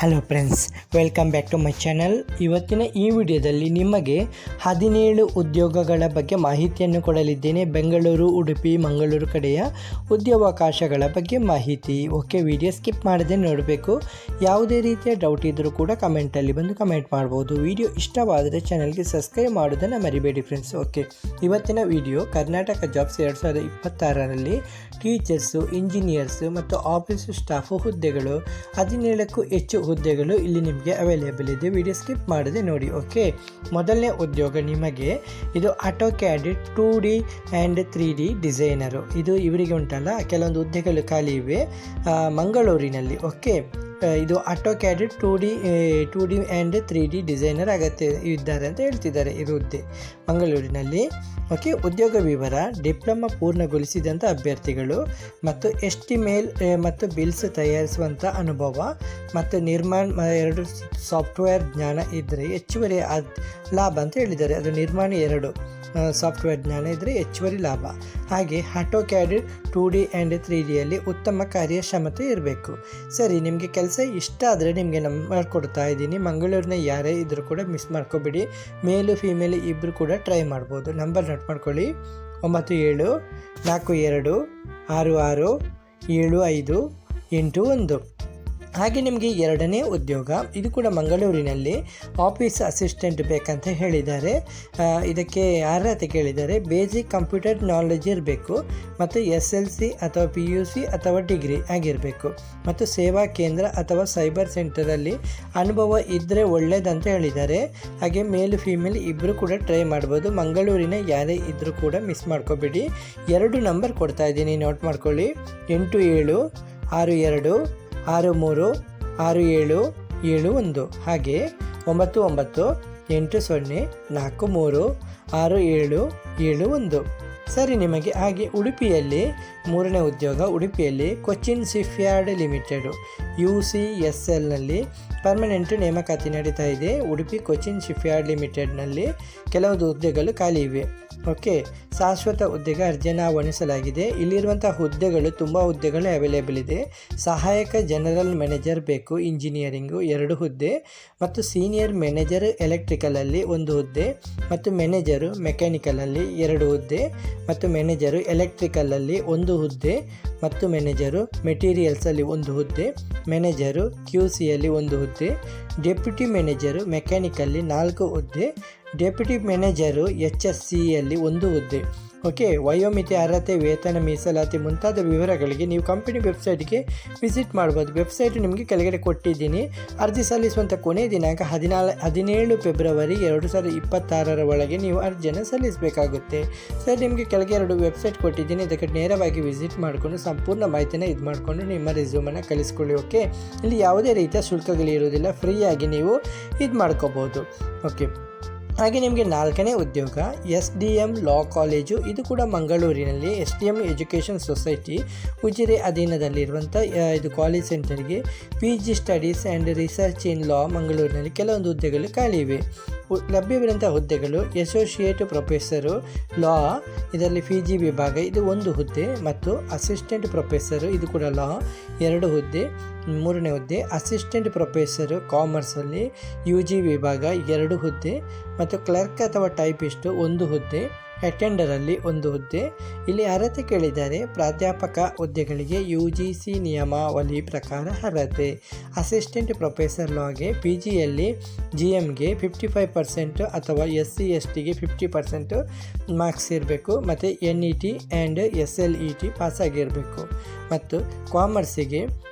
Hello friends, welcome back to my channel. ಇವತ್ತಿನ ಈ ವಿಡಿಯೋದಲ್ಲಿ ನಿಮಗೆ 17 ಉದ್ಯೋಗಗಳ ಬಗ್ಗೆ ಮಾಹಿತಿಯನ್ನು ಕೊಡಲಿದ್ದೇನೆ. ಬೆಂಗಳೂರು, ಉಡುಪಿ, ಮಂಗಳೂರು ಕಡೆಯ ಉದ್ಯೋಗಾವಕಾಶಗಳ ಬಗ್ಗೆ ಮಾಹಿತಿ. ಓಕೆ, ವಿಡಿಯೋ ಸ್ಕಿಪ್ ಮಾಡದೆ ನೋಡಬೇಕು. ಯಾವುದೇ ರೀತಿಯ ಡೌಟ್ ಇದ್ದರೂ ಕೂಡ ಕಮೆಂಟಲ್ಲಿ ಬಂದು ಕಮೆಂಟ್ ಮಾಡ್ಬೋದು. ವಿಡಿಯೋ ಇಷ್ಟವಾದರೆ ಚಾನಲ್ಗೆ ಸಬ್ಸ್ಕ್ರೈಬ್ ಮಾಡೋದನ್ನು ಮರಿಬೇಡಿ ಫ್ರೆಂಡ್ಸ್. ಓಕೆ, ಇವತ್ತಿನ ವಿಡಿಯೋ ಕರ್ನಾಟಕ ಜಾಬ್ಸ್ 2026ರಲ್ಲಿ ಟೀಚರ್ಸು, ಇಂಜಿನಿಯರ್ಸು ಮತ್ತು ಆಫೀಸ್ ಸ್ಟಾಫು ಹುದ್ದೆಗಳು 17ಕ್ಕೂ ಹೆಚ್ಚು ಹುದ್ದೆಗಳು ಇಲ್ಲಿ ನಿಮಗೆ ಅವೈಲೇಬಲ್ ಇದೆ. ವಿಡಿಯೋ ಸ್ಕಿಪ್ ಮಾಡದೆ ನೋಡಿ. ಓಕೆ, ಮೊದಲನೇ ಉದ್ಯೋಗ ನಿಮಗೆ ಇದು AutoCAD 2D and 3D designer. ಇದು ಇವರಿಗೆ ಉಂಟಲ್ಲ, ಕೆಲವೊಂದು ಹುದ್ದೆಗಳು ಖಾಲಿ ಇವೆ ಮಂಗಳೂರಿನಲ್ಲಿ. ಓಕೆ, ಇದು AutoCAD 2D and 3D designer ಅಗತ್ಯ ಇದ್ದಾರೆ ಅಂತ ಹೇಳ್ತಿದ್ದಾರೆ ಇದು ಹುದ್ದೆ ಮಂಗಳೂರಿನಲ್ಲಿ. ಓಕೆ, ಉದ್ಯೋಗ ವಿವರ: ಡಿಪ್ಲೊಮಾ ಪೂರ್ಣಗೊಳಿಸಿದಂಥ ಅಭ್ಯರ್ಥಿಗಳು ಮತ್ತು ಎಸ್ಟಿಮೇಲ್ ಮತ್ತು ಬಿಲ್ಸ್ ತಯಾರಿಸುವಂಥ ಅನುಭವ ಮತ್ತು ನಿರ್ಮಾಣ 2 ಸಾಫ್ಟ್ವೇರ್ ಜ್ಞಾನ ಇದ್ದರೆ ಹೆಚ್ಚುವರಿ ಲಾಭ ಅಂತ ಹೇಳಿದ್ದಾರೆ. ಅದು ನಿರ್ಮಾಣ 2 ಸಾಫ್ಟ್ವೇರ್ ಜ್ಞಾನ ಇದ್ದರೆ ಹೆಚ್ಚುವರಿ ಲಾಭ. ಹಾಗೆ AutoCAD 2D ಆ್ಯಂಡ್ 3Dಯಲ್ಲಿ ಉತ್ತಮ ಕಾರ್ಯಕ್ಷಮತೆ ಇರಬೇಕು. ಸರಿ, ನಿಮಗೆ ಕೆಲಸ ಇಷ್ಟ ಆದರೆ ನಿಮಗೆ ನಂಬರ್ ಕೊಡ್ತಾ ಇದ್ದೀನಿ. ಮಂಗಳೂರಿನ ಯಾರೇ ಇದ್ದರೂ ಕೂಡ ಮಿಸ್ ಮಾಡ್ಕೋಬೇಡಿ. ಮೇಲು ಫೀಮೇಲ್ ಇಬ್ಬರು ಕೂಡ ಟ್ರೈ ಮಾಡ್ಬೋದು. ನಂಬರ್ ನೋಟ್ ಮಾಡ್ಕೊಳ್ಳಿ: 9742667581. ಹಾಗೆ ನಿಮಗೆ ಎರಡನೇ ಉದ್ಯೋಗ, ಇದು ಕೂಡ ಮಂಗಳೂರಿನಲ್ಲಿ ಆಫೀಸ್ ಅಸಿಸ್ಟೆಂಟ್ ಬೇಕಂತ ಹೇಳಿದ್ದಾರೆ. ಇದಕ್ಕೆ ಅರ್ಹತೆ ಕೇಳಿದ್ದಾರೆ. ಬೇಸಿಕ್ ಕಂಪ್ಯೂಟರ್ ನಾಲೆಜ್ ಇರಬೇಕು ಮತ್ತು SLC ಅಥವಾ PUC ಅಥವಾ ಡಿಗ್ರಿ ಆಗಿರಬೇಕು ಮತ್ತು ಸೇವಾ ಕೇಂದ್ರ ಅಥವಾ ಸೈಬರ್ ಸೆಂಟರಲ್ಲಿ ಅನುಭವ ಇದ್ದರೆ ಒಳ್ಳೆಯದಂತ ಹೇಳಿದ್ದಾರೆ. ಹಾಗೆ ಮೇಲ್ ಫೀಮೇಲ್ ಇಬ್ಬರು ಕೂಡ ಟ್ರೈ ಮಾಡ್ಬೋದು. ಮಂಗಳೂರಿನ ಯಾರೇ ಇದ್ದರೂ ಕೂಡ ಮಿಸ್ ಮಾಡ್ಕೋಬೇಡಿ. 2 ನಂಬರ್ ಕೊಡ್ತಾ ಇದ್ದೀನಿ, ನೋಟ್ ಮಾಡ್ಕೊಳ್ಳಿ: 8762636771 ಹಾಗೆ 9980436771. ಸರಿ, ನಿಮಗೆ ಹಾಗೆ ಉಡುಪಿಯಲ್ಲಿ ಮೂರನೇ ಉದ್ಯೋಗ, ಉಡುಪಿಯಲ್ಲಿ ಕೊಚ್ಚಿನ್ ಶಿಪ್ಯಾರ್ಡ್ ಲಿಮಿಟೆಡ್ UCSLನಲ್ಲಿ ಪರ್ಮನೆಂಟ್ ನೇಮಕಾತಿ ನಡೀತಾ ಇದೆ. ಉಡುಪಿ ಕೊಚ್ಚಿನ್ ಶಿಪ್ಯಾರ್ಡ್ ಲಿಮಿಟೆಡ್ನಲ್ಲಿ ಕೆಲವೊಂದು ಹುದ್ದೆಗಳು ಖಾಲಿ ಇವೆ. ಓಕೆ, ಶಾಶ್ವತ ಹುದ್ದೆಗೆ ಅರ್ಜಿಯನ್ನು ಆಹ್ವಾನಿಸಲಾಗಿದೆ. ಇಲ್ಲಿರುವಂಥ ಹುದ್ದೆಗಳು ತುಂಬ ಹುದ್ದೆಗಳು ಅವೈಲೇಬಲ್ ಇದೆ. ಸಹಾಯಕ ಜನರಲ್ ಮ್ಯಾನೇಜರ್ ಬೇಕು, ಇಂಜಿನಿಯರಿಂಗು 2 ಹುದ್ದೆ ಮತ್ತು ಸೀನಿಯರ್ ಮ್ಯಾನೇಜರ್ ಎಲೆಕ್ಟ್ರಿಕಲಲ್ಲಿ 1 ಹುದ್ದೆ ಮತ್ತು ಮ್ಯಾನೇಜರು ಮೆಕ್ಯಾನಿಕಲಲ್ಲಿ 2 ಹುದ್ದೆ ಮತ್ತು ಮ್ಯಾನೇಜರು ಎಲೆಕ್ಟ್ರಿಕಲಲ್ಲಿ 1 ಹುದ್ದೆ ಮತ್ತು ಮ್ಯಾನೇಜರು ಮೆಟೀರಿಯಲ್ಸಲ್ಲಿ 1 ಹುದ್ದೆ, ಮ್ಯಾನೇಜರು QCಯಲ್ಲಿ 1 ಹುದ್ದೆ, ಡೆಪ್ಯೂಟಿ ಮ್ಯಾನೇಜರು ಮೆಕ್ಯಾನಿಕಲ್ಲಿ 4 ಹುದ್ದೆ, ಡೆಪ್ಯೂಟಿ ಮ್ಯಾನೇಜರು HSCಯಲ್ಲಿ 1 ಹುದ್ದೆ. ಓಕೆ, ವಯೋಮಿತಿ, ಅರ್ಹತೆ, ವೇತನ, ಮೀಸಲಾತಿ ಮುಂತಾದ ವಿವರಗಳಿಗೆ ನೀವು ಕಂಪನಿ ವೆಬ್ಸೈಟ್ಗೆ ವಿಸಿಟ್ ಮಾಡ್ಬೋದು. ವೆಬ್ಸೈಟ್ ನಿಮಗೆ ಕೆಳಗಡೆ ಕೊಟ್ಟಿದ್ದೀನಿ. ಅರ್ಜಿ ಸಲ್ಲಿಸುವಂಥ ಕೊನೆಯ ದಿನಾಂಕ 17 ಫೆಬ್ರವರಿ 2026 ಒಳಗೆ ನೀವು ಅರ್ಜಿಯನ್ನು ಸಲ್ಲಿಸಬೇಕಾಗುತ್ತೆ. ಸರ್, ನಿಮಗೆ ಕೆಳಗೆ 2 ವೆಬ್ಸೈಟ್ ಕೊಟ್ಟಿದ್ದೀನಿ. ಇದಕ್ಕೆ ನೇರವಾಗಿ ವಿಸಿಟ್ ಮಾಡಿಕೊಂಡು ಸಂಪೂರ್ಣ ಮಾಹಿತಿನ ಮಾಡಿಕೊಂಡು ನಿಮ್ಮ ರೆಸ್ಯೂಮನ್ನು ಕಳಿಸ್ಕೊಳ್ಳಿ. ಓಕೆ, ಇಲ್ಲಿ ಯಾವುದೇ ರೀತಿಯ ಶುಲ್ಕಗಳಿರುವುದಿಲ್ಲ, ಫ್ರೀಯಾಗಿ ನೀವು ಮಾಡ್ಕೋಬೋದು. ಓಕೆ, ಹಾಗೆ ನಿಮಗೆ 4ನೇ ಉದ್ಯೋಗ SDM ಲಾ ಕಾಲೇಜು. ಇದು ಕೂಡ ಮಂಗಳೂರಿನಲ್ಲಿ SDM ಎಜುಕೇಷನ್ ಸೊಸೈಟಿ ಉಜಿರೆ ಅಧೀನದಲ್ಲಿರುವಂಥ ಇದು ಕಾಲೇಜ್ ಸೆಂಟರ್ಗೆ PG studies and research in law ಮಂಗಳೂರಿನಲ್ಲಿ ಕೆಲವೊಂದು ಹುದ್ದೆಗಳು ಖಾಲಿ ಇವೆ. ಲಭ್ಯವಿರುವಂಥ ಹುದ್ದೆಗಳು ಅಸೋಸಿಯೇಟ್ ಪ್ರೊಫೆಸರು ಲಾ, ಇದರಲ್ಲಿ PG ವಿಭಾಗ ಇದು 1 ಹುದ್ದೆ ಮತ್ತು ಅಸಿಸ್ಟೆಂಟ್ ಪ್ರೊಫೆಸರು ಇದು ಕೂಡ ಲಾ 2 ಹುದ್ದೆ. 3ನೇ ಹುದ್ದೆ ಅಸಿಸ್ಟೆಂಟ್ ಪ್ರೊಫೆಸರು ಕಾಮರ್ಸಲ್ಲಿ UG ವಿಭಾಗ 2 ಹುದ್ದೆ ಮತ್ತು ಕ್ಲರ್ಕ್ ಅಥವಾ ಟೈಪಿಸ್ಟು 1 ಹುದ್ದೆ, ಅಟೆಂಡರಲ್ಲಿ 1 ಹುದ್ದೆ. ಇಲ್ಲಿ ಅರ್ಹತೆ ಕೇಳಿದ್ದಾರೆ. ಪ್ರಾಧ್ಯಾಪಕ ಹುದ್ದೆಗಳಿಗೆ UGC ನಿಯಮಾವಳಿ ಪ್ರಕಾರ ಅರ್ಹತೆ. ಅಸಿಸ್ಟೆಂಟ್ ಪ್ರೊಫೆಸರ್ ಲಾಗೆ PGಯಲ್ಲಿ GMಗೆ 55% ಅಥವಾ SC STಗೆ 50% ಮಾರ್ಕ್ಸ್ ಇರಬೇಕು ಮತ್ತು NET ಆ್ಯಂಡ್ SLET ಪಾಸಾಗಿರಬೇಕು ಮತ್ತು ಕಾಮರ್ಸಿಗೆ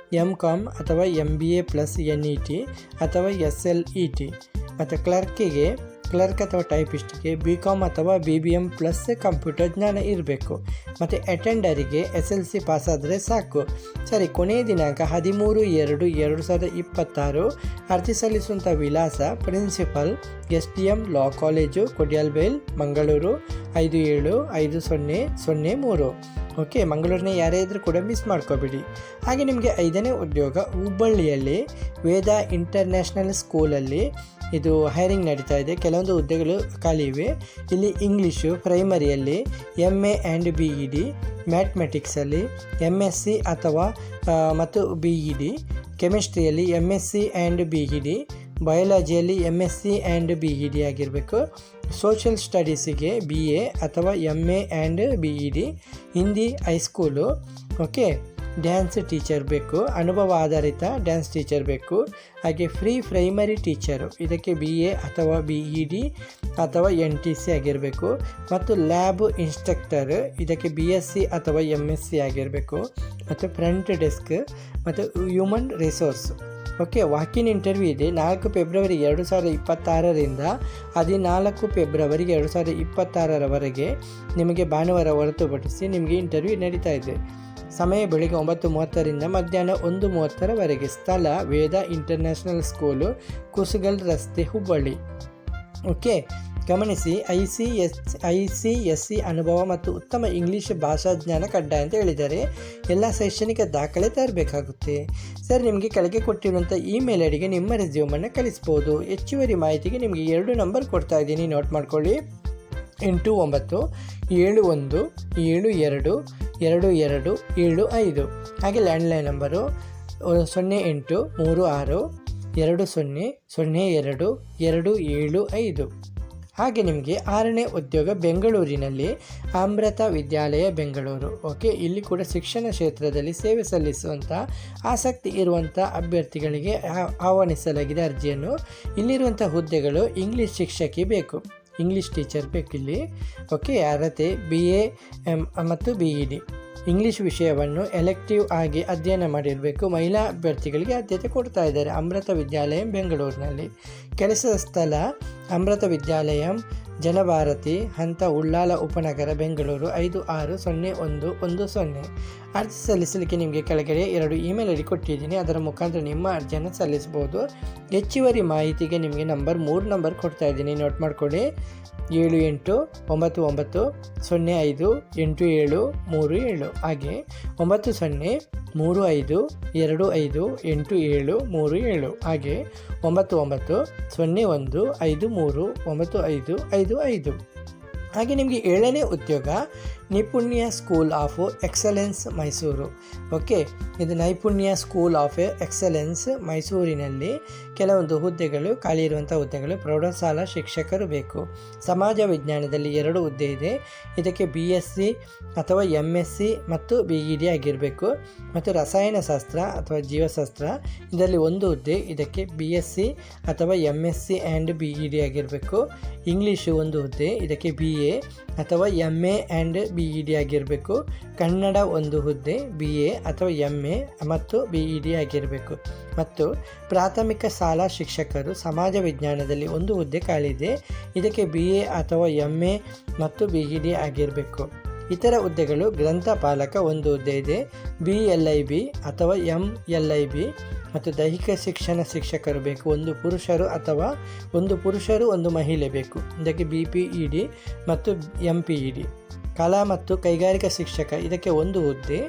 MCOM ಅಥವಾ MBA ಪ್ಲಸ್ NET ಅಥವಾ SLET ಮತ್ತು ಕ್ಲರ್ಕ್ ಅಥವಾ ಟೈಪಿಸ್ಟ್ಗೆ BCom ಅಥವಾ BBM ಪ್ಲಸ್ ಕಂಪ್ಯೂಟರ್ ಜ್ಞಾನ ಇರಬೇಕು ಮತ್ತು ಅಟೆಂಡರಿಗೆ SLC ಪಾಸಾದರೆ ಸಾಕು. ಸರಿ, ಕೊನೆಯ ದಿನಾಂಕ 13/2/2026. ಅರ್ಜಿ ಸಲ್ಲಿಸುವಂಥ ವಿಳಾಸ: principal SDM law college, Kodialbail, Mangaluru 575003. Okay, ಮಂಗಳೂರಿನ ಯಾರೇ ಇದ್ದರೂ ಕೂಡ ಮಿಸ್ ಮಾಡ್ಕೋಬೇಡಿ. ಹಾಗೆ ನಿಮಗೆ 5ನೇ ಉದ್ಯೋಗ ಹುಬ್ಬಳ್ಳಿಯಲ್ಲಿ ವೇದ ಇಂಟರ್ನ್ಯಾಷನಲ್ ಸ್ಕೂಲಲ್ಲಿ ಇದು ಹೈರಿಂಗ್ ನಡೀತಾ ಇದೆ. ಕೆಲವೊಂದು ಹುದ್ದೆಗಳು ಖಾಲಿ ಇವೆ. ಇಲ್ಲಿ ಇಂಗ್ಲೀಷು ಪ್ರೈಮರಿಯಲ್ಲಿ MA and BEd, ಮ್ಯಾಥಮೆಟಿಕ್ಸಲ್ಲಿ MSc ಅಥವಾ ಮತ್ತು BEd, ಕೆಮಿಸ್ಟ್ರಿಯಲ್ಲಿ MSc and BEd, ಬಯಾಲಜಿಯಲ್ಲಿ MSc and BEd ಆಗಿರಬೇಕು. ಸೋಷಿಯಲ್ ಸ್ಟಡೀಸಿಗೆ BA ಅಥವಾ MA and BEd, Hindi high school. Okay, dance teacher ಬೇಕು, ಅನುಭವ ಆಧಾರಿತ ಡ್ಯಾನ್ಸ್ ಟೀಚರ್ ಬೇಕು. ಹಾಗೆ ಫ್ರೀ ಪ್ರೈಮರಿ ಟೀಚರು, ಇದಕ್ಕೆ BA ಅಥವಾ BEd ಅಥವಾ NTC ಆಗಿರಬೇಕು. ಮತ್ತು ಲ್ಯಾಬ್ ಇನ್ಸ್ಟ್ರಕ್ಟರ್, ಇದಕ್ಕೆ BSc ಅಥವಾ MSc ಆಗಿರಬೇಕು. ಮತ್ತು ಫ್ರಂಟ್ ಡೆಸ್ಕ್ ಮತ್ತು human resource. Okay, walk in interview ಇದೆ 4 ಫೆಬ್ರವರಿ 2026ರಿಂದ 14 ಫೆಬ್ರವರಿ 2026ರವರೆಗೆ. ನಿಮಗೆ ಭಾನುವಾರ ಹೊರತುಪಡಿಸಿ ನಿಮಗೆ ಇಂಟರ್ವ್ಯೂ ನಡೀತಾ ಇದೆ. ಸಮಯ ಬೆಳಿಗ್ಗೆ 9:30ರಿಂದ ಮಧ್ಯಾಹ್ನ 1:30ರವರೆಗೆ. ಸ್ಥಳ ವೇದ ಇಂಟರ್ನ್ಯಾಷನಲ್ ಸ್ಕೂಲು, ಕುಸುಗಲ್ ರಸ್ತೆ, ಹುಬ್ಬಳ್ಳಿ. ಓಕೆ, ಗಮನಿಸಿ, ICSE ಅನುಭವ ಮತ್ತು ಉತ್ತಮ ಇಂಗ್ಲೀಷ್ ಭಾಷಾ ಜ್ಞಾನ ಕಡ್ಡಾಯ ಅಂತ ಹೇಳಿದ್ದಾರೆ. ಎಲ್ಲ ಶೈಕ್ಷಣಿಕ ದಾಖಲೆ ತರಬೇಕಾಗುತ್ತೆ. ಸರ್, ನಿಮಗೆ ಕೆಳಗೆ ಕೊಟ್ಟಿರುವಂಥ ಇಮೇಲ್ ಐಡಿಗೆ ನಿಮ್ಮ ರೆಸ್ಯೂಮನ್ನು ಕಳಿಸ್ಬೋದು. ಹೆಚ್ಚುವರಿ ಮಾಹಿತಿಗೆ ನಿಮಗೆ 2 ನಂಬರ್ ಕೊಡ್ತಾ ಇದ್ದೀನಿ, ನೋಟ್ ಮಾಡ್ಕೊಳ್ಳಿ. 8972722275. ಹಾಗೆ ಲ್ಯಾಂಡ್ಲೈನ್ ನಂಬರು 0836200275. ಹಾಗೆ ನಿಮಗೆ 6ನೇ ಉದ್ಯೋಗ ಬೆಂಗಳೂರಿನಲ್ಲಿ ಅಮೃತ ವಿದ್ಯಾಲಯ ಬೆಂಗಳೂರು. ಓಕೆ, ಇಲ್ಲಿ ಕೂಡ ಶಿಕ್ಷಣ ಕ್ಷೇತ್ರದಲ್ಲಿ ಸೇವೆ ಸಲ್ಲಿಸುವಂಥ ಆಸಕ್ತಿ ಇರುವಂಥ ಅಭ್ಯರ್ಥಿಗಳಿಗೆ ಆಹ್ವಾನಿಸಲಾಗಿದೆ ಅರ್ಜಿಯನ್ನು. ಇಲ್ಲಿರುವಂಥ ಹುದ್ದೆಗಳು ಇಂಗ್ಲೀಷ್ ಶಿಕ್ಷಕಿ ಬೇಕು, ಇಂಗ್ಲೀಷ್ ಟೀಚರ್ ಬೇಕಿಲ್ಲಿ. ಓಕೆ, ಅರ್ಹತೆ BA ಮತ್ತು BEd. ಇಂಗ್ಲೀಷ್ ವಿಷಯವನ್ನು ಎಲೆಕ್ಟಿವ್ ಆಗಿ ಅಧ್ಯಯನ ಮಾಡಿರಬೇಕು. ಮಹಿಳಾ ಅಭ್ಯರ್ಥಿಗಳಿಗೆ ಆದ್ಯತೆ ಕೊಡ್ತಾ ಇದ್ದಾರೆ. ಅಮೃತ ವಿದ್ಯಾಲಯ ಬೆಂಗಳೂರಿನಲ್ಲಿ. ಕೆಲಸದ ಸ್ಥಳ ಅಮೃತ ವಿದ್ಯಾಲಯ, ಜನಭಾರತಿ ಹಂತ, ಉಳ್ಳಾಲ ಉಪನಗರ, ಬೆಂಗಳೂರು 560110. ಅರ್ಜಿ ಸಲ್ಲಿಸಲಿಕ್ಕೆ ನಿಮಗೆ ಕೆಳಗಡೆ 2 ಇಮೇಲ್ ಐಡಿ ಕೊಟ್ಟಿದ್ದೀನಿ, ಅದರ ಮುಖಾಂತರ ನಿಮ್ಮ ಅರ್ಜಿಯನ್ನು ಸಲ್ಲಿಸ್ಬೋದು. ಹೆಚ್ಚುವರಿ ಮಾಹಿತಿಗೆ ನಿಮಗೆ 3 ನಂಬರ್ ಕೊಡ್ತಾ ಇದ್ದೀನಿ, ನೋಟ್ ಮಾಡ್ಕೊಳ್ಳಿ. 7890058737. ಹಾಗೆ 9035258737. ಹಾಗೆ 9901539555. ಹಾಗೆ ನಿಮಗೆ 7ನೇ ಉದ್ಯೋಗ ನೈಪುಣ್ಯ school of excellence Mysuru. Okay, ಇದು ನೈಪುಣ್ಯ ಸ್ಕೂಲ್ ಆಫ್ ಎಕ್ಸಲೆನ್ಸ್ ಮೈಸೂರಿನಲ್ಲಿ ಕೆಲವೊಂದು ಹುದ್ದೆಗಳು ಖಾಲಿ ಇರುವಂಥ ಹುದ್ದೆಗಳು. ಪ್ರೌಢಶಾಲಾ ಶಿಕ್ಷಕರು ಬೇಕು. ಸಮಾಜ ವಿಜ್ಞಾನದಲ್ಲಿ 2 ಹುದ್ದೆ ಇದೆ. ಇದಕ್ಕೆ BSc ಅಥವಾ MSc ಮತ್ತು BEd ಆಗಿರಬೇಕು. ಮತ್ತು ರಸಾಯನಶಾಸ್ತ್ರ ಅಥವಾ ಜೀವಶಾಸ್ತ್ರ, ಇದರಲ್ಲಿ 1 ಹುದ್ದೆ. ಇದಕ್ಕೆ BSc ಅಥವಾ MSc and BEd ಆಗಿರಬೇಕು. ಇಂಗ್ಲೀಷು 1 ಹುದ್ದೆ. ಇದಕ್ಕೆ BA ಅಥವಾ MA and BEd ಆಗಿರಬೇಕು. ಕನ್ನಡ 1 ಹುದ್ದೆ. BA ಅಥವಾ MA ಮತ್ತು BEd ಆಗಿರಬೇಕು. ಮತ್ತು ಪ್ರಾಥಮಿಕ ಶಾಲಾ ಶಿಕ್ಷಕರು ಸಮಾಜ ವಿಜ್ಞಾನದಲ್ಲಿ 1 ಹುದ್ದೆ ಖಾಲಿದೆ. ಇದಕ್ಕೆ BA ಅಥವಾ MA ಮತ್ತು BEd ಆಗಿರಬೇಕು. ಇತರ ಹುದ್ದೆಗಳು ಗ್ರಂಥಪಾಲಕ 1 ಹುದ್ದೆ ಇದೆ. BLIB ಅಥವಾ MLIB ಮತ್ತು ದೈಹಿಕ ಶಿಕ್ಷಣ ಶಿಕ್ಷಕರು ಬೇಕು. 1 ಪುರುಷರು ಅಥವಾ 1 ಮಹಿಳೆ ಬೇಕು. ಇದಕ್ಕೆ BPED ಮತ್ತು MPED. ಕಲಾ ಮತ್ತು ಕೈಗಾರಿಕಾ ಶಿಕ್ಷಕ, ಇದಕ್ಕೆ 1 ಹುದ್ದೆ.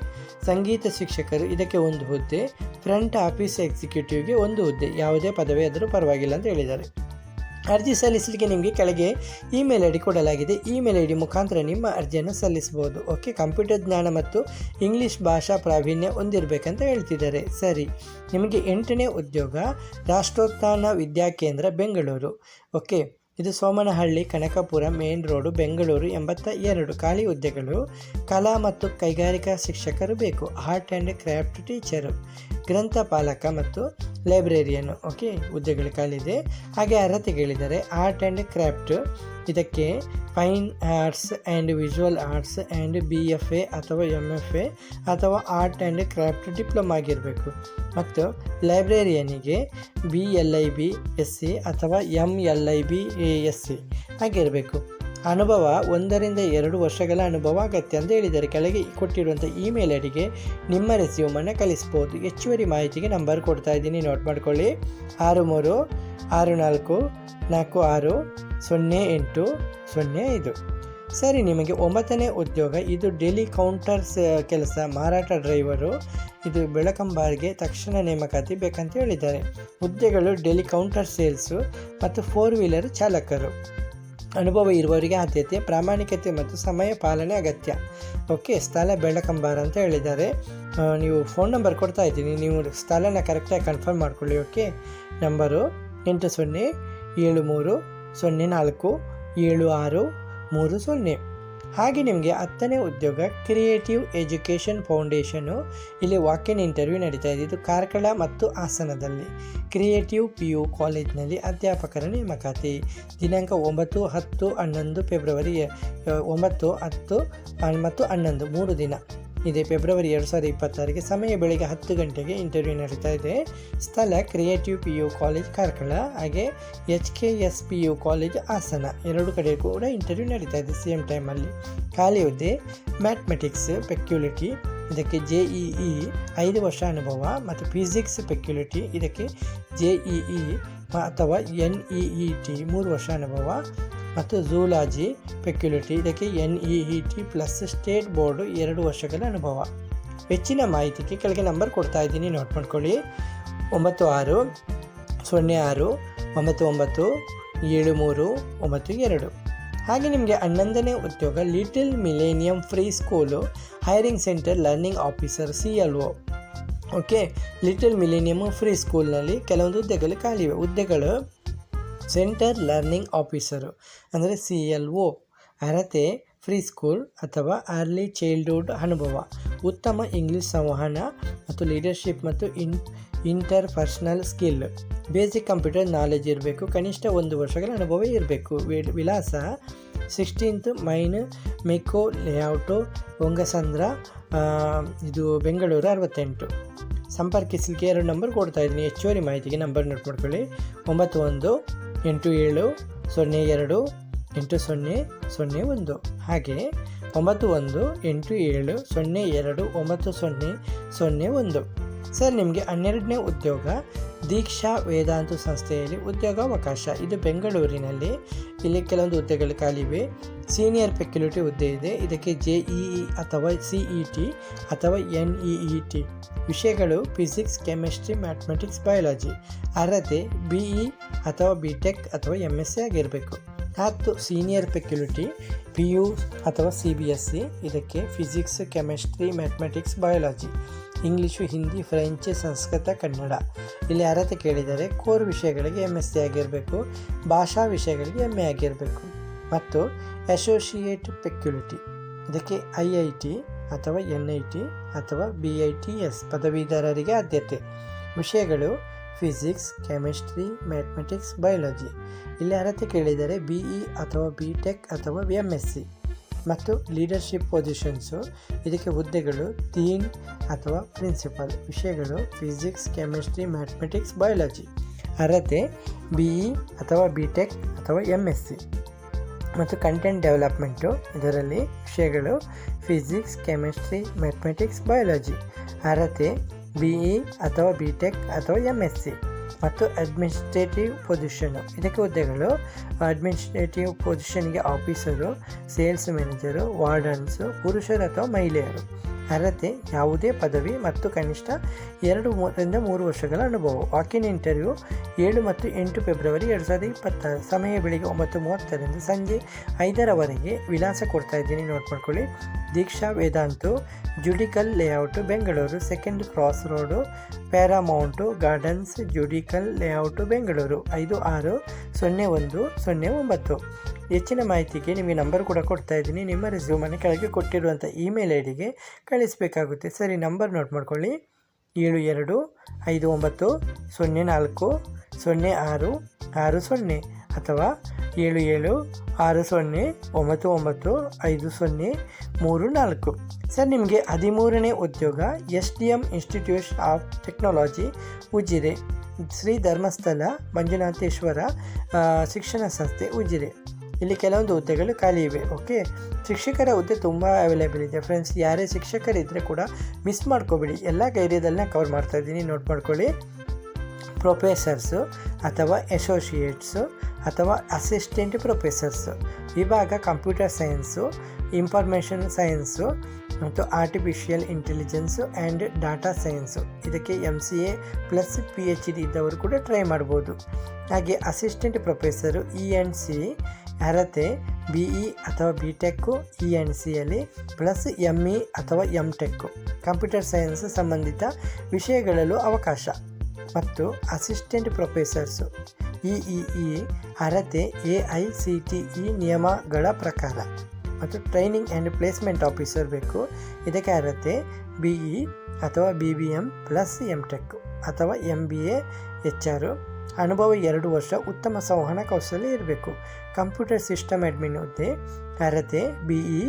ಸಂಗೀತ ಶಿಕ್ಷಕರು, ಇದಕ್ಕೆ 1 ಹುದ್ದೆ. ಫ್ರಂಟ್ ಆಫೀಸ್ ಎಕ್ಸಿಕ್ಯೂಟಿವ್ಗೆ 1 ಹುದ್ದೆ. ಯಾವುದೇ ಪದವಿ ಆದರೂ ಪರವಾಗಿಲ್ಲ ಅಂತ ಹೇಳಿದ್ದಾರೆ. ಅರ್ಜಿ ಸಲ್ಲಿಸಲಿಕ್ಕೆ ನಿಮಗೆ ಕೆಳಗೆ ಇಮೇಲ್ ಐಡಿ ಕೊಡಲಾಗಿದೆ. ಇಮೇಲ್ ಐಡಿ ಮುಖಾಂತರ ನಿಮ್ಮ ಅರ್ಜಿಯನ್ನು ಸಲ್ಲಿಸಬಹುದು. ಓಕೆ, ಕಂಪ್ಯೂಟರ್ ಜ್ಞಾನ ಮತ್ತು ಇಂಗ್ಲೀಷ್ ಭಾಷಾ ಪ್ರಾವೀಣ್ಯ ಹೊಂದಿರಬೇಕಂತ ಹೇಳ್ತಿದ್ದಾರೆ. ಸರಿ, ನಿಮಗೆ 8ನೇ ಉದ್ಯೋಗ ರಾಷ್ಟ್ರೋತ್ಥಾನ ವಿದ್ಯಾಕೇಂದ್ರ ಬೆಂಗಳೂರು. ಓಕೆ, ಇದು ಸೋಮನಹಳ್ಳಿ ಕನಕಪುರ ಮೇನ್ ರೋಡು ಬೆಂಗಳೂರು 82. ಖಾಲಿ ಹುದ್ದೆಗಳು ಕಲಾ ಮತ್ತು ಕೈಗಾರಿಕಾ ಶಿಕ್ಷಕರು ಬೇಕು. ಆರ್ಟ್ ಆ್ಯಂಡ್ ಕ್ರಾಫ್ಟ್ ಟೀಚರು, ಗ್ರಂಥಪಾಲಕ ಮತ್ತು ಲೈಬ್ರೇರಿಯನ್. ಓಕೆ, ಹುದ್ದೆಗಳು ಖಾಲಿದೆ. ಹಾಗೆ ಅರ್ಹತೆಗಳಿದ್ದಾರೆ. ಆರ್ಟ್ ಆ್ಯಂಡ್ ಕ್ರಾಫ್ಟ್, ಇದಕ್ಕೆ fine arts and visual arts and BFA ಅಥವಾ MFA ಅಥವಾ ಆರ್ಟ್ ಆ್ಯಂಡ್ ಕ್ರಾಫ್ಟ್ ಡಿಪ್ಲೊಮಾ ಆಗಿರಬೇಕು. ಮತ್ತು ಲೈಬ್ರೇರಿಯನಿಗೆ BLIB SC ಅಥವಾ MLIB SC ಆಗಿರಬೇಕು. ಅನುಭವ 1 ರಿಂದ 2 ವರ್ಷಗಳ ಅನುಭವ ಅಗತ್ಯ ಅಂತ ಹೇಳಿದ್ದಾರೆ. ಕೆಳಗೆ ಕೊಟ್ಟಿರುವಂಥ ಇಮೇಲ್ ಐಡಿಗೆ ನಿಮ್ಮ ರೆಸ್ಯೂಮನ್ನು ಕಳಿಸ್ಬೋದು. ಹೆಚ್ಚುವರಿ ಮಾಹಿತಿಗೆ ನಂಬರ್ ಕೊಡ್ತಾ ಇದ್ದೀನಿ, ನೋಟ್ ಮಾಡ್ಕೊಳ್ಳಿ. 6364460805. ಸರಿ, ನಿಮಗೆ 9ನೇ ಉದ್ಯೋಗ, ಇದು ಡೆಲಿ ಕೌಂಟರ್ಸ್ ಕೆಲಸ, ಮಾರಾಟ ಡ್ರೈವರು. ಇದು ಬೆಳಕಂಬಾರ್ಗೆ ತಕ್ಷಣ ನೇಮಕಾತಿ ಬೇಕಂತ ಹೇಳಿದ್ದಾರೆ. ಹುದ್ದೆಗಳು ಡೆಲಿ ಕೌಂಟರ್ ಸೇಲ್ಸು ಮತ್ತು 4 ವೀಲರ್ ಚಾಲಕರು. ಅನುಭವ ಇರುವವರಿಗೆ ಆದ್ಯತೆ, ಪ್ರಾಮಾಣಿಕತೆ ಮತ್ತು ಸಮಯ ಪಾಲನೆ ಅಗತ್ಯ. ಓಕೆ, ಸ್ಥಳ ಬೆಳಕಂಬಾರ ಅಂತ ಹೇಳಿದ್ದಾರೆ. ನೀವು ಫೋನ್ ನಂಬರ್ ಕೊಡ್ತಾ ಇದ್ದೀನಿ, ನೀವು ಸ್ಥಳನ ಕರೆಕ್ಟಾಗಿ ಕನ್ಫರ್ಮ್ ಮಾಡ್ಕೊಳ್ಳಿ. Okay, number 8003047630. ಹಾಗೆ ನಿಮಗೆ 10ನೇ ಉದ್ಯೋಗ, ಕ್ರಿಯೇಟಿವ್ ಎಜುಕೇಷನ್ ಫೌಂಡೇಶನು. ಇಲ್ಲಿ ವಾಕ್-ಇನ್ ಇಂಟರ್ವ್ಯೂ ನಡೀತಾ ಇದೆ. ಇದು ಕಾರ್ಕಳ ಮತ್ತು ಹಾಸನದಲ್ಲಿ. ಕ್ರಿಯೇಟಿವ್ PU ಕಾಲೇಜಿನಲ್ಲಿ ಅಧ್ಯಾಪಕರ ನೇಮಕಾತಿ. ದಿನಾಂಕ 9, 10, 11 ಫೆಬ್ರವರಿ 9, 10 ಮತ್ತು 11 3 ದಿನ ಇದೆ. ಫೆಬ್ರವರಿ 2026ಗೆ. ಸಮಯ ಬೆಳಿಗ್ಗೆ 10 ಗಂಟೆಗೆ ಇಂಟರ್ವ್ಯೂ ನಡೀತಾ ಇದೆ. ಸ್ಥಳ ಕ್ರಿಯೇಟಿವ್ PU ಕಾಲೇಜ್ ಕಾರ್ಕಳ, ಹಾಗೆ HKS PU ಕಾಲೇಜ್ ಹಾಸನ. 2 ಕಡೆ ಕೂಡ ಇಂಟರ್ವ್ಯೂ ನಡೀತಾ ಇದೆ ಸೇಮ್ ಟೈಮಲ್ಲಿ. ಖಾಲಿ ಹುದ್ದೆ ಮ್ಯಾಥಮೆಟಿಕ್ಸ್ ಪೆಕ್ಯುಲಿಟಿ, ಇದಕ್ಕೆ JEE 5 ವರ್ಷ ಅನುಭವ, ಮತ್ತು ಫಿಸಿಕ್ಸ್ ಪೆಕ್ಯುಲಿಟಿ, ಇದಕ್ಕೆ JEE ಅಥವಾ NEET 3 ವರ್ಷ ಅನುಭವ, ಮತ್ತು ಝೂಲಾಜಿ ಪೆಕ್ಯುಲಿಟಿ, ಇದಕ್ಕೆ NEET ಪ್ಲಸ್ ಸ್ಟೇಟ್ ಬೋರ್ಡು 2 ವರ್ಷಗಳ ಅನುಭವ. ಹೆಚ್ಚಿನ ಮಾಹಿತಿಗೆ ಕೆಳಗೆ ನಂಬರ್ ಕೊಡ್ತಾ ಇದ್ದೀನಿ, ನೋಟ್ ಮಾಡ್ಕೊಳ್ಳಿ. 9606997392. ಹಾಗೆ ನಿಮಗೆ 11ನೇ ಉದ್ಯೋಗ, little millennium free school hiring centre learning officer CLO. Okay, little millennium free ಸ್ಕೂಲ್ನಲ್ಲಿ ಕೆಲವೊಂದು ಹುದ್ದೆಗಳು ಖಾಲಿವೆ. ಹುದ್ದೆಗಳು ಸೆಂಟರ್ ಲರ್ನಿಂಗ್ ಆಫೀಸರು ಅಂದರೆ CLO. ಅರ್ಹತೆ ಫ್ರೀ ಸ್ಕೂಲ್ ಅಥವಾ ಅರ್ಲಿ ಚೈಲ್ಡ್ಹುಡ್ ಅನುಭವ, ಉತ್ತಮ ಇಂಗ್ಲೀಷ್ ಸಂವಹನ ಮತ್ತು ಲೀಡರ್ಶಿಪ್ ಮತ್ತು inter personal skill, basic computer knowledge ಇರಬೇಕು, ಕನಿಷ್ಠ 1 ವರ್ಷಗಳ ಅನುಭವ ಇರಬೇಕು. ವಿಳಾಸ 16th ಮೈನ್ ಮೆಕೋ ಲೇಔಟು, ಹೊಂಗಸಂದ್ರ, ಇದು ಬೆಂಗಳೂರು 68. ಸಂಪರ್ಕಿಸಲಿಕ್ಕೆ 2 ನಂಬರ್ ಕೊಡ್ತಾ ಇದ್ದೀನಿ. ಹೆಚ್ಚುವರಿ ಮಾಹಿತಿಗೆ ನಂಬರ್ ನೋಟ್ ಮಾಡ್ಕೊಳ್ಳಿ. 9187028001, ಹಾಗೆ 9187029001. ಸರ್, ನಿಮಗೆ 12ನೇ ಉದ್ಯೋಗ, ದೀಕ್ಷಾ ವೇದಾಂತ ಸಂಸ್ಥೆಯಲ್ಲಿ ಉದ್ಯೋಗಾವಕಾಶ. ಇದು ಬೆಂಗಳೂರಿನಲ್ಲಿ. ಇಲ್ಲಿ ಕೆಲವೊಂದು ಹುದ್ದೆಗಳು ಖಾಲಿವೆ. ಸೀನಿಯರ್ ಪೆಕ್ಯುಲಿಟಿ ಹುದ್ದೆ ಇದೆ. ಇದಕ್ಕೆ JEE ಅಥವಾ CET ಅಥವಾ NEET. ವಿಷಯಗಳು ಫಿಸಿಕ್ಸ್, ಕೆಮಿಸ್ಟ್ರಿ, ಮ್ಯಾಥಮೆಟಿಕ್ಸ್, ಬಯಾಲಜಿ. ಅರ್ಹತೆ BE ಅಥವಾ BTech ಅಥವಾ MSc ಆಗಿರಬೇಕು. 10 ಸೀನಿಯರ್ ಪೆಕ್ಯುಲಿಟಿ PU ಅಥವಾ CBSE. ಇದಕ್ಕೆ physics, chemistry, mathematics, biology. English, Hindi, French, Sanskrit, Kannada. ಇಲ್ಲಿ ಅರ್ಹತೆ ಕೇಳಿದರೆ ಕೋರ್ ವಿಷಯಗಳಿಗೆ MSc ಆಗಿರಬೇಕು, ಭಾಷಾ ವಿಷಯಗಳಿಗೆ MA ಆಗಿರಬೇಕು. ಮತ್ತು ಅಸೋಸಿಯೇಟ್ ಪೆಕ್ಯುಲಿಟಿ, ಇದಕ್ಕೆ IIT ಅಥವಾ NIT ಅಥವಾ BITS ಪದವೀಧರರಿಗೆ ಆದ್ಯತೆ. ವಿಷಯಗಳು ಫಿಸಿಕ್ಸ್, ಕೆಮಿಸ್ಟ್ರಿ, ಮ್ಯಾಥಮೆಟಿಕ್ಸ್, ಬಯಾಲಜಿ. ಇಲ್ಲಿ ಅರ್ಹತೆ ಕೇಳಿದರೆ BE ಅಥವಾ BTech ಅಥವಾ MSc. ಮತ್ತು ಲೀಡರ್ಶಿಪ್ ಪೊಸಿಷನ್ಸು, ಇದಕ್ಕೆ ಹುದ್ದೆಗಳು ಡೀನ್ ಅಥವಾ ಪ್ರಿನ್ಸಿಪಲ್. ವಿಷಯಗಳು ಫಿಸಿಕ್ಸ್, ಕೆಮಿಸ್ಟ್ರಿ, ಮ್ಯಾಥಮೆಟಿಕ್ಸ್, ಬಯಾಲಜಿ. ಅರ್ಹತೆ BE ಅಥವಾ BTech ಅಥವಾ MSc. ಮತ್ತು ಕಂಟೆಂಟ್ ಡೆವಲಪ್ಮೆಂಟು, ಇದರಲ್ಲಿ ವಿಷಯಗಳು ಫಿಸಿಕ್ಸ್, ಕೆಮಿಸ್ಟ್ರಿ, ಮ್ಯಾಥಮೆಟಿಕ್ಸ್, ಬಯಾಲಜಿ. ಅರ್ಹತೆ BE ಅಥವಾ BTech ಅಥವಾ MSc. ಮತ್ತು ಅಡ್ಮಿನಿಸ್ಟ್ರೇಟಿವ್ ಪೊಸಿಷನು, ಇದಕ್ಕೆ ಹುದ್ದೆಗಳು ಅಡ್ಮಿನಿಸ್ಟ್ರೇಟಿವ್ ಪೊಸಿಷನ್ಗೆ ಆಫೀಸರು, ಸೇಲ್ಸ್ ಮ್ಯಾನೇಜರು, ವಾರ್ಡನ್ಸು, ಪುರುಷರು ಅಥವಾ ಮಹಿಳೆಯರು. ಅರ್ಹತೆ ಯಾವುದೇ ಪದವಿ ಮತ್ತು ಕನಿಷ್ಠ 2 ರಿಂದ 3 ವರ್ಷಗಳ ಅನುಭವ. ವಾಕ್-ಇನ್ ಇಂಟರ್ವ್ಯೂ 7 ಮತ್ತು 8 ಫೆಬ್ರವರಿ 2026. ಸಮಯ ಬೆಳಿಗ್ಗೆ 9:30ರಿಂದ ಸಂಜೆ 5ರವರೆಗೆ. ವಿಳಾಸ ಕೊಡ್ತಾ ಇದ್ದೀನಿ, ನೋಟ್ ಮಾಡ್ಕೊಳ್ಳಿ. Deeksha Vedantu, judicial layout, Bengaluru. 2nd cross road, paramount gardens, judicial layout, Bengaluru 560109. ಹೆಚ್ಚಿನ ಮಾಹಿತಿಗೆ ನಿಮಗೆ ನಂಬರ್ ಕೂಡ ಕೊಡ್ತಾ ಇದ್ದೀನಿ. ನಿಮ್ಮ ರೆಸ್ಯೂಮನ್ನು ಕೆಳಗೆ ಕೊಟ್ಟಿರುವಂಥ ಇಮೇಲ್ IDಗೆ ಕಳಿಸಬೇಕಾಗುತ್ತೆ. ಸರಿ, ನಂಬರ್ ನೋಟ್ ಮಾಡ್ಕೊಳ್ಳಿ. 7259040660 ಅಥವಾ 7760995034. ಸರ್, ನಿಮಗೆ 13ನೇ ಉದ್ಯೋಗ, SDM institute of technology Ujire, Shri Dharmasthala Manjunatheshwara ಶಿಕ್ಷಣ ಸಂಸ್ಥೆ ಉಜಿರೆ. ಇಲ್ಲಿ ಕೆಲವೊಂದು ಹುದ್ದೆಗಳು ಖಾಲಿ ಇವೆ. ಓಕೆ, ಶಿಕ್ಷಕರ ಹುದ್ದೆ ತುಂಬ ಅವೈಲೇಬಲ್ ಇದೆ ಫ್ರೆಂಡ್ಸ್. ಯಾರೇ ಶಿಕ್ಷಕರಿದ್ದರೆ ಕೂಡ ಮಿಸ್ ಮಾಡ್ಕೋಬೇಡಿ. ಎಲ್ಲ ಏರಿಯಾದಲ್ಲೇ ಕವರ್ ಮಾಡ್ತಾ ಇದ್ದೀನಿ, ನೋಟ್ ಮಾಡ್ಕೊಳ್ಳಿ. ಪ್ರೊಫೆಸರ್ಸು ಅಥವಾ ಅಸೋಸಿಯೇಟ್ಸು ಅಥವಾ ಅಸಿಸ್ಟೆಂಟ್ ಪ್ರೊಫೆಸರ್ಸು ವಿಭಾಗ ಕಂಪ್ಯೂಟರ್ ಸೈನ್ಸು, ಇನ್ಫಾರ್ಮೇಷನ್ ಸೈನ್ಸು ಮತ್ತು artificial intelligence and data science. ಇದಕ್ಕೆ MCA ಪ್ಲಸ್ PhD ಇದ್ದವರು ಕೂಡ ಟ್ರೈ ಮಾಡ್ಬೋದು. ಹಾಗೆ ಅಸಿಸ್ಟೆಂಟ್ ಪ್ರೊಫೆಸರು ENC ಅರ್ಹತೆ BE ಅಥವಾ BTech, ENCಯಲ್ಲಿ ಪ್ಲಸ್ ME ಅಥವಾ MTech. ಕಂಪ್ಯೂಟರ್ ಸೈನ್ಸ್ ಸಂಬಂಧಿತ ವಿಷಯಗಳಲ್ಲೂ ಅವಕಾಶ. ಮತ್ತು ಅಸಿಸ್ಟೆಂಟ್ ಪ್ರೊಫೆಸರ್ಸು EEE ಅರ್ಹತೆ AICTE ನಿಯಮಗಳ ಪ್ರಕಾರ. ಮತ್ತು ಟ್ರೈನಿಂಗ್ ಆ್ಯಂಡ್ ಪ್ಲೇಸ್ಮೆಂಟ್ ಆಫೀಸರ್ ಬೇಕು. ಇದಕ್ಕೆ ಅರ್ಹತೆ BE ಅಥವಾ BBM ಪ್ಲಸ್ MTech ಅಥವಾ MBA HR. ಅನುಭವ 2 ವರ್ಷ. ಉತ್ತಮ ಸಂವಹನ ಕೌಶಲ್ಯ ಇರಬೇಕು. ಕಂಪ್ಯೂಟರ್ ಸಿಸ್ಟಮ್ ಅಡ್ಮಿನ್ ಹುದ್ದೆ ಅರ್ಹತೆ BE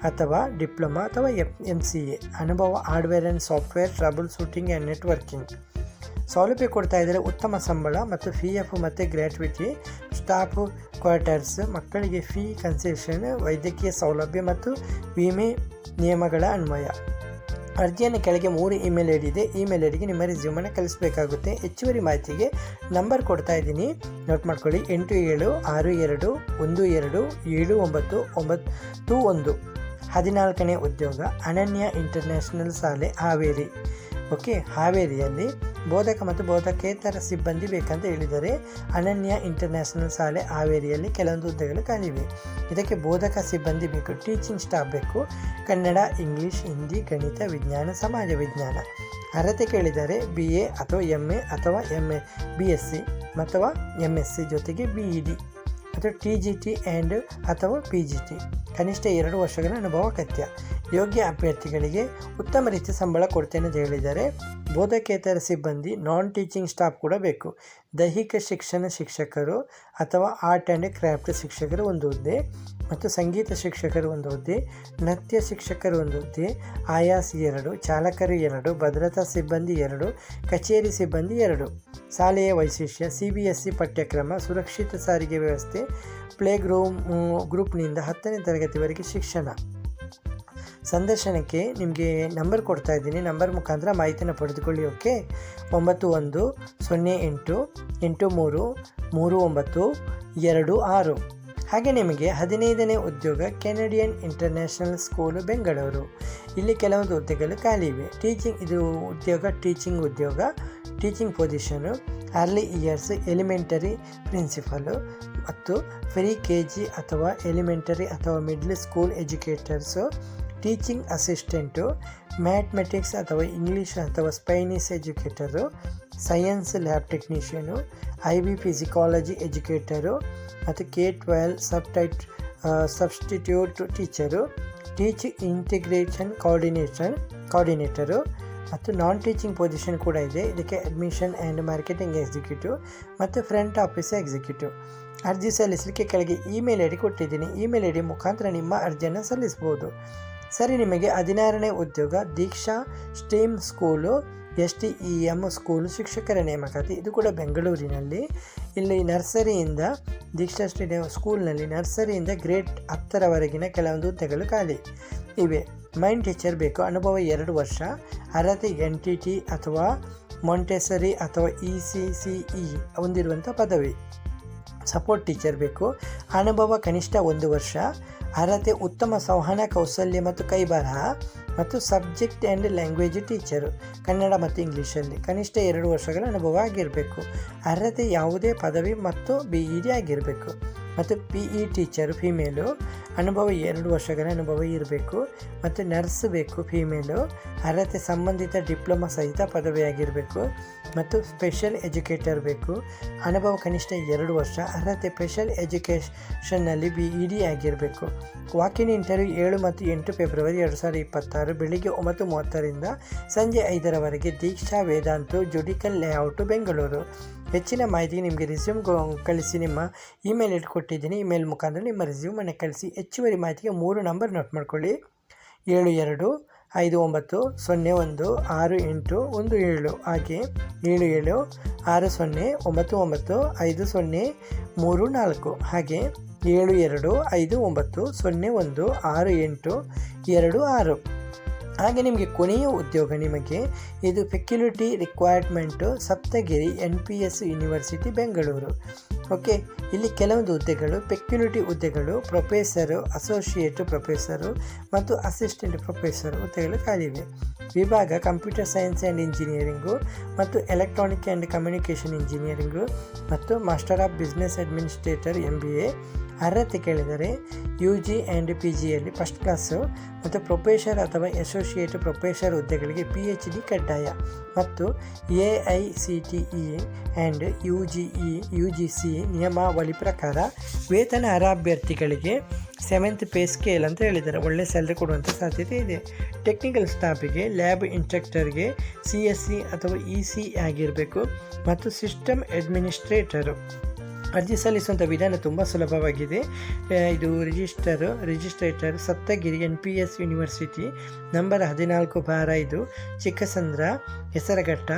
ಅಥವಾ ಡಿಪ್ಲೊಮಾ ಅಥವಾ MCA. ಅನುಭವ hardware and software trouble shooting and networking. ಸೌಲಭ್ಯ ಕೊಡ್ತಾ ಇದ್ದಾರೆ ಉತ್ತಮ ಸಂಬಳ ಮತ್ತು PF ಮತ್ತು ಗ್ರ್ಯಾಟ್ಯುಟಿ, ಸ್ಟಾಫ್ ಕ್ವಾರ್ಟರ್ಸ್, ಮಕ್ಕಳಿಗೆ ಫೀ ಕನ್ಸೆಷನ್, ವೈದ್ಯಕೀಯ ಸೌಲಭ್ಯ ಮತ್ತು ವಿಮೆ ನಿಯಮಗಳ ಅನ್ವಯ. ಅರ್ಜಿಯನ್ನು ಕೆಳಗೆ 3 ಇಮೇಲ್ ID ಇದೆ. ಇಮೇಲ್ IDಗೆ ನಿಮ್ಮ ರೆಸ್ಯೂಮನ್ನು ಕಳಿಸಬೇಕಾಗುತ್ತೆ. ಹೆಚ್ಚುವರಿ ಮಾಹಿತಿಗೆ ನಂಬರ್ ಕೊಡ್ತಾ ಇದ್ದೀನಿ, ನೋಟ್ ಮಾಡ್ಕೊಳ್ಳಿ. 8762127991. 14ನೇ ಉದ್ಯೋಗ ಅನನ್ಯ ಇಂಟರ್ನ್ಯಾಷನಲ್ ಶಾಲೆ ಹಾವೇರಿ. ಓಕೆ, ಹಾವೇರಿಯಲ್ಲಿ ಬೋಧಕ ಮತ್ತು ಬೋಧಕೇತರ ಸಿಬ್ಬಂದಿ ಬೇಕಂತ ಹೇಳಿದ್ದಾರೆ. ಅನನ್ಯ ಇಂಟರ್ನ್ಯಾಷನಲ್ ಶಾಲೆ ಹಾವೇರಿಯಲ್ಲಿ ಕೆಲವೊಂದು ಹುದ್ದೆಗಳು ಖಾಲಿವೆ. ಇದಕ್ಕೆ ಬೋಧಕ ಸಿಬ್ಬಂದಿ ಬೇಕು, ಟೀಚಿಂಗ್ ಸ್ಟಾಫ್ ಬೇಕು. ಕನ್ನಡ, ಇಂಗ್ಲೀಷ್, ಹಿಂದಿ, ಗಣಿತ, ವಿಜ್ಞಾನ, ಸಮಾಜ ವಿಜ್ಞಾನ. ಅರ್ಹತೆ ಕೇಳಿದ್ದಾರೆ BA ಅಥವಾ MA ಅಥವಾ BSc ಅಥವಾ MSc ಜೊತೆಗೆ BEd ಅಥವಾ TGT ಆ್ಯಂಡ್ ಅಥವಾ PGT. ಕನಿಷ್ಠ 2 ವರ್ಷಗಳ ಅನುಭವ ಅಗತ್ಯ. ಯೋಗ್ಯ ಅಭ್ಯರ್ಥಿಗಳಿಗೆ ಉತ್ತಮ ರೀತಿಯ ಸಂಬಳ ಕೊಡ್ತೇನೆ ಅಂತ ಹೇಳಿದ್ದಾರೆ. ಬೋಧಕೇತರ ಸಿಬ್ಬಂದಿ, ನಾನ್ ಟೀಚಿಂಗ್ ಸ್ಟಾಫ್ ಕೂಡ ಬೇಕು. ದೈಹಿಕ ಶಿಕ್ಷಣ ಶಿಕ್ಷಕರು ಅಥವಾ ಆರ್ಟ್ ಆ್ಯಂಡ್ ಕ್ರಾಫ್ಟ್ ಶಿಕ್ಷಕರು ಒಂದು ಹುದ್ದೆ ಮತ್ತು ಸಂಗೀತ ಶಿಕ್ಷಕರು ಒಂದು ಹುದ್ದೆ, ನೃತ್ಯ ಶಿಕ್ಷಕರು ಒಂದು ಹುದ್ದೆ, ಆಯಾಸ್ 2, ಚಾಲಕರು 2, ಭದ್ರತಾ ಸಿಬ್ಬಂದಿ 2, ಕಚೇರಿ ಸಿಬ್ಬಂದಿ 2. ಶಾಲೆಯ ವೈಶಿಷ್ಟ್ಯ CBSE ಪಠ್ಯಕ್ರಮ, ಸುರಕ್ಷಿತ ಸಾರಿಗೆ ವ್ಯವಸ್ಥೆ, ಪ್ಲೇ ಗ್ರೂಪ್ನಿಂದ 10ನೇ ತರಗತಿವರೆಗೆ ಶಿಕ್ಷಣ. ಸಂದರ್ಶನಕ್ಕೆ ನಿಮಗೆ ನಂಬರ್ ಕೊಡ್ತಾ ಇದ್ದೀನಿ, ನಂಬರ್ ಮುಖಾಂತರ ಮಾಹಿತಿಯನ್ನು ಪಡೆದುಕೊಳ್ಳಿ. ಓಕೆ, 9108833926. ಹಾಗೆ ನಿಮಗೆ 15ನೇ ಉದ್ಯೋಗ ಕೆನಡಿಯನ್ ಇಂಟರ್ನ್ಯಾಷನಲ್ ಸ್ಕೂಲು ಬೆಂಗಳೂರು. ಇಲ್ಲಿ ಕೆಲವೊಂದು ಹುದ್ದೆಗಳು ಖಾಲಿ ಇವೆ. ಇದು ಟೀಚಿಂಗ್ ಉದ್ಯೋಗ, teaching position, early years elementary principal ಮತ್ತು ಪ್ರಿ KG ಅಥವಾ ಎಲಿಮೆಂಟರಿ ಅಥವಾ middle school educators, teaching assistant, mathematics ಅಥವಾ ಇಂಗ್ಲೀಷ್ ಅಥವಾ Spanish educator, science lab technician, IB psychology educator ಮತ್ತು K-12 substitute teacher, tech integration coordinator ಮತ್ತು non teaching position ಕೂಡ ಇದೆ. ಇದಕ್ಕೆ ಅಡ್ಮಿಷನ್ ಆ್ಯಂಡ್ ಮಾರ್ಕೆಟಿಂಗ್ ಎಕ್ಸಿಕ್ಯೂಟಿವ್ ಮತ್ತು ಫ್ರಂಟ್ ಆಫೀಸ್ ಎಕ್ಸಿಕ್ಯೂಟಿವ್. ಅರ್ಜಿ ಸಲ್ಲಿಸಲಿಕ್ಕೆ ಕೆಳಗೆ ಇಮೇಲ್ ID ಕೊಟ್ಟಿದ್ದೀನಿ. ಇಮೇಲ್ ID ಮುಖಾಂತರ ನಿಮ್ಮ ಅರ್ಜಿಯನ್ನು ಸಲ್ಲಿಸ್ಬೋದು. ಸರಿ, ನಿಮಗೆ 16ನೇ ಉದ್ಯೋಗ ದೀಕ್ಷಾ ಸ್ಟೀಮ್ ಸ್ಕೂಲು STEM ಸ್ಕೂಲು ಶಿಕ್ಷಕರ ನೇಮಕಾತಿ. ಇದು ಕೂಡ ಬೆಂಗಳೂರಿನಲ್ಲಿ. ಇಲ್ಲಿ ನರ್ಸರಿಯಿಂದ ದೀಕ್ಷಾ ಸ್ಕೂಲ್ನಲ್ಲಿ ನರ್ಸರಿಯಿಂದ ಗ್ರೇಡ್ 10ರವರೆಗಿನ ಕೆಲವೊಂದು ಹುದ್ದೆಗಳು ಖಾಲಿ ಇವೆ. ಮೈಂಡ್ ಟೀಚರ್ ಬೇಕು, ಅನುಭವ 2 ವರ್ಷ. ಅರ್ಹತೆ NTT ಅಥವಾ ಮೊಂಟೆಸರಿ ಅಥವಾ ECCE ಹೊಂದಿರುವಂಥ ಪದವಿ. ಸಪೋರ್ಟ್ ಟೀಚರ್ ಬೇಕು, ಅನುಭವ ಕನಿಷ್ಠ 1 ವರ್ಷ. ಅರ್ಹತೆ ಉತ್ತಮ ಸಂವಹನ ಕೌಶಲ್ಯ ಮತ್ತು ಕೈಬರಹ ಮತ್ತು subject and language teacher, Kannada ಮತ್ತು ಇಂಗ್ಲೀಷಲ್ಲಿ ಕನಿಷ್ಠ 2 ವರ್ಷಗಳ ಅನುಭವ ಆಗಿರಬೇಕು. ಅರ್ಹತೆ ಯಾವುದೇ ಪದವಿ ಮತ್ತು BEd ಆಗಿರಬೇಕು. ಮತ್ತು PE ಟೀಚರು ಫೀಮೇಲು, ಅನುಭವ 2 ವರ್ಷಗಳ ಅನುಭವ ಇರಬೇಕು. ಮತ್ತು ನರ್ಸ್ ಬೇಕು ಫೀಮೇಲು, ಅರ್ಹತೆ ಸಂಬಂಧಿತ ಡಿಪ್ಲೊಮಾ ಸಹಿತ ಪದವಿಯಾಗಿರಬೇಕು. ಮತ್ತು ಸ್ಪೆಷಲ್ ಎಜುಕೇಟರ್ ಬೇಕು, ಅನುಭವ ಕನಿಷ್ಠ 2 ವರ್ಷ. ಅರ್ಹತೆ ಸ್ಪೆಷಲ್ ಎಜುಕೇಷನ್ನಲ್ಲಿ BEd ಆಗಿರಬೇಕು. ವಾಕಿನ್ ಇಂಟರ್ವ್ಯೂ 7 ಮತ್ತು 8 ಫೆಬ್ರವರಿ 2026 ಬೆಳಿಗ್ಗೆ 9:30ರಿಂದ ಸಂಜೆ 5ರವರೆಗೆ. ದೀಕ್ಷಾ ವೇದಾಂತು, ಜುಡಿಕಲ್ ಲೇಔಟು, ಬೆಂಗಳೂರು. ಹೆಚ್ಚಿನ ಮಾಹಿತಿಗೆ ನಿಮಗೆ ರೆಸ್ಯೂಮ್ ಕಳಿಸಿ. ನಿಮ್ಮ ಇಮೇಲ್ ಕೊಟ್ಟಿದ್ದೀನಿ, ಇಮೇಲ್ ಮುಖಾಂತರ ನಿಮ್ಮ ರೆಸ್ಯೂಮನ್ನು ಕಳಿಸಿ. ಹೆಚ್ಚುವರಿ ಮಾಹಿತಿಗೆ 3 ನಂಬರ್ ನೋಟ್ ಮಾಡ್ಕೊಳ್ಳಿ: 7255016817, ಹಾಗೆ 7760995034, ಹಾಗೆ 7259016826. ಹಾಗೆ ನಿಮಗೆ ಕೊನೆಯ ಉದ್ಯೋಗ, ನಿಮಗೆ ಇದು faculty requirement Saptagiri NPS university Bengaluru. Okay, ಇಲ್ಲಿ ಕೆಲವೊಂದು ಹುದ್ದೆಗಳು ಪೆಕ್ಯುಲಿಟಿ ಹುದ್ದೆಗಳು, ಪ್ರೊಫೆಸರು, ಅಸೋಸಿಯೇಟ್ ಪ್ರೊಫೆಸರು ಮತ್ತು ಅಸಿಸ್ಟೆಂಟ್ ಪ್ರೊಫೆಸರ್ ಹುದ್ದೆಗಳು ಖಾಲಿವೆ. ವಿಭಾಗ ಕಂಪ್ಯೂಟರ್ ಸೈನ್ಸ್ ಆ್ಯಂಡ್ ಇಂಜಿನಿಯರಿಂಗು ಮತ್ತು ಎಲೆಕ್ಟ್ರಾನಿಕ್ ಆ್ಯಂಡ್ ಕಮ್ಯುನಿಕೇಷನ್ ಇಂಜಿನಿಯರಿಂಗು ಮತ್ತು master of business administrator MBA. ಅರ್ಹತೆ ಕೇಳಿದರೆ UG ಆ್ಯಂಡ್ PGಯಲ್ಲಿ ಫಸ್ಟ್ ಕ್ಲಾಸು ಮತ್ತು ಪ್ರೊಫೆಸರ್ ಅಥವಾ ಅಸೋಸಿಯೇಟ್ ಪ್ರೊಫೆಸರ್ ಹುದ್ದೆಗಳಿಗೆ PhD ಕಡ್ಡಾಯ ಮತ್ತು AICTE ಆ್ಯಂಡ್ UGC ನಿಯಮಾವಳಿ ಪ್ರಕಾರ ವೇತನ ಅರ್ಹ ಅಭ್ಯರ್ಥಿಗಳಿಗೆ 7th ಪೇ ಸ್ಕೇಲ್ ಅಂತ ಹೇಳಿದ್ದಾರೆ. ಒಳ್ಳೆ ಸ್ಯಾಲ್ರಿ ಕೊಡುವಂಥ ಸಾಧ್ಯತೆ ಇದೆ. ಟೆಕ್ನಿಕಲ್ ಸ್ಟಾಫಿಗೆ ಲ್ಯಾಬ್ ಇನ್ಸ್ಟ್ರಕ್ಟರ್ಗೆ CSC ಅಥವಾ EC ಆಗಿರಬೇಕು ಮತ್ತು ಸಿಸ್ಟಮ್ ಅಡ್ಮಿನಿಸ್ಟ್ರೇಟರು. ಅರ್ಜಿ ಸಲ್ಲಿಸುವಂಥ ವಿಧಾನ ತುಂಬ ಸುಲಭವಾಗಿದೆ. ಇದು registrar Saptagiri NPS university, number 14/5, Chikkasandra, Hesaraghatta,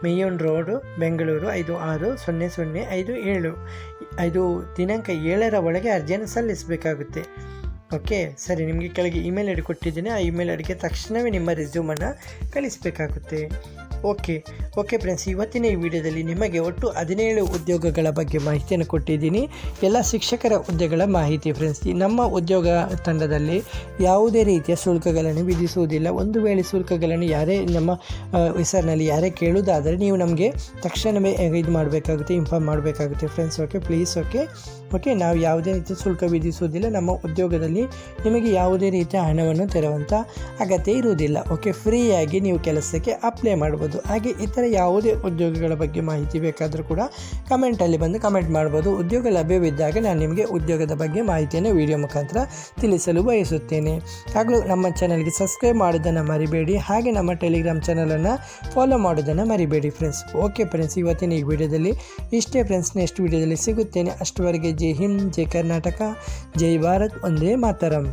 main road, Bengaluru 560057. ಇದು ದಿನಾಂಕ 7ರ ಒಳಗೆ ಅರ್ಜಿಯನ್ನು ಸಲ್ಲಿಸಬೇಕಾಗುತ್ತೆ. ಓಕೆ, ಸರಿ, ನಿಮಗೆ ಕೆಳಗೆ ಇಮೇಲ್ ಐಡಿ ಕೊಟ್ಟಿದ್ದೀನಿ. ಆ ಇಮೇಲ್ ಐಡಿಗೆ ತಕ್ಷಣವೇ ನಿಮ್ಮ ರೆಸ್ಯೂಮನ್ನು ಕಳಿಸಬೇಕಾಗುತ್ತೆ. ಓಕೆ ಫ್ರೆಂಡ್ಸ್, ಇವತ್ತಿನ ಈ ವಿಡಿಯೋದಲ್ಲಿ ನಿಮಗೆ ಒಟ್ಟು 17 ಉದ್ಯೋಗಗಳ ಬಗ್ಗೆ ಮಾಹಿತಿಯನ್ನು ಕೊಟ್ಟಿದ್ದೀನಿ. ಎಲ್ಲ ಶಿಕ್ಷಕರ ಹುದ್ದೆಗಳ ಮಾಹಿತಿ ಫ್ರೆಂಡ್ಸ್. ನಮ್ಮ ಉದ್ಯೋಗ ತಂಡದಲ್ಲಿ ಯಾವುದೇ ರೀತಿಯ ಶುಲ್ಕಗಳನ್ನು ವಿಧಿಸುವುದಿಲ್ಲ. ಒಂದು ವೇಳೆ ಶುಲ್ಕಗಳನ್ನು ಯಾರೇ ನಮ್ಮ ಹೆಸರಿನಲ್ಲಿ ಯಾರೇ ಕೇಳುವುದಾದರೆ ನೀವು ನಮಗೆ ತಕ್ಷಣವೇ ಇದು ಮಾಡಬೇಕಾಗುತ್ತೆ, ಇನ್ಫಾರ್ಮ್ ಮಾಡಬೇಕಾಗುತ್ತೆ ಫ್ರೆಂಡ್ಸ್. Okay, please. ಓಕೆ, ನಾವು ಯಾವುದೇ ರೀತಿಯ ಶುಲ್ಕ ವಿಧಿಸುವುದಿಲ್ಲ. ನಮ್ಮ ಉದ್ಯೋಗದಲ್ಲಿ ನಿಮಗೆ ಯಾವುದೇ ರೀತಿಯ ಹಣವನ್ನು ತೆರುವಂಥ ಅಗತ್ಯ ಇರುವುದಿಲ್ಲ. ಓಕೆ, ಫ್ರೀಯಾಗಿ ನೀವು ಕೆಲಸಕ್ಕೆ ಅಪ್ಲೈ ಮಾಡ್ಬೋದು. ಹಾಗೆ ಇತರ ಯಾವುದೇ ಉದ್ಯೋಗಗಳ ಬಗ್ಗೆ ಮಾಹಿತಿ ಬೇಕಾದರೂ ಕೂಡ ಕಮೆಂಟಲ್ಲಿ ಬಂದು ಕಮೆಂಟ್ ಮಾಡ್ಬೋದು. ಉದ್ಯೋಗ ಲಭ್ಯವಿದ್ದಾಗ ನಾನು ನಿಮಗೆ ಉದ್ಯೋಗದ ಬಗ್ಗೆ ಮಾಹಿತಿಯನ್ನು ವಿಡಿಯೋ ಮುಖಾಂತರ ತಿಳಿಸಲು ಬಯಸುತ್ತೇನೆ. ಹಾಗೂ ನಮ್ಮ ಚಾನಲ್ಗೆ ಸಬ್ಸ್ಕ್ರೈಬ್ ಮಾಡೋದನ್ನು ಮರಿಬೇಡಿ. ಹಾಗೆ ನಮ್ಮ ಟೆಲಿಗ್ರಾಮ್ ಚಾನಲನ್ನು ಫಾಲೋ ಮಾಡೋದನ್ನು ಮರಿಬೇಡಿ ಫ್ರೆಂಡ್ಸ್. ಓಕೆ ಫ್ರೆಂಡ್ಸ್, ಇವತ್ತಿನ ಈ ವಿಡಿಯೋದಲ್ಲಿ ಇಷ್ಟೇ ಫ್ರೆಂಡ್ಸ್. ನೆಕ್ಸ್ಟ್ ವಿಡಿಯೋದಲ್ಲಿ ಸಿಗುತ್ತೇನೆ. ಅಷ್ಟವರೆಗೆ ಜೈ ಹಿಂದ್, ಜೈ ಕರ್ನಾಟಕ, ಜೈ ಭಾರತ್, ವಂದೇ ಮಾತರಂ.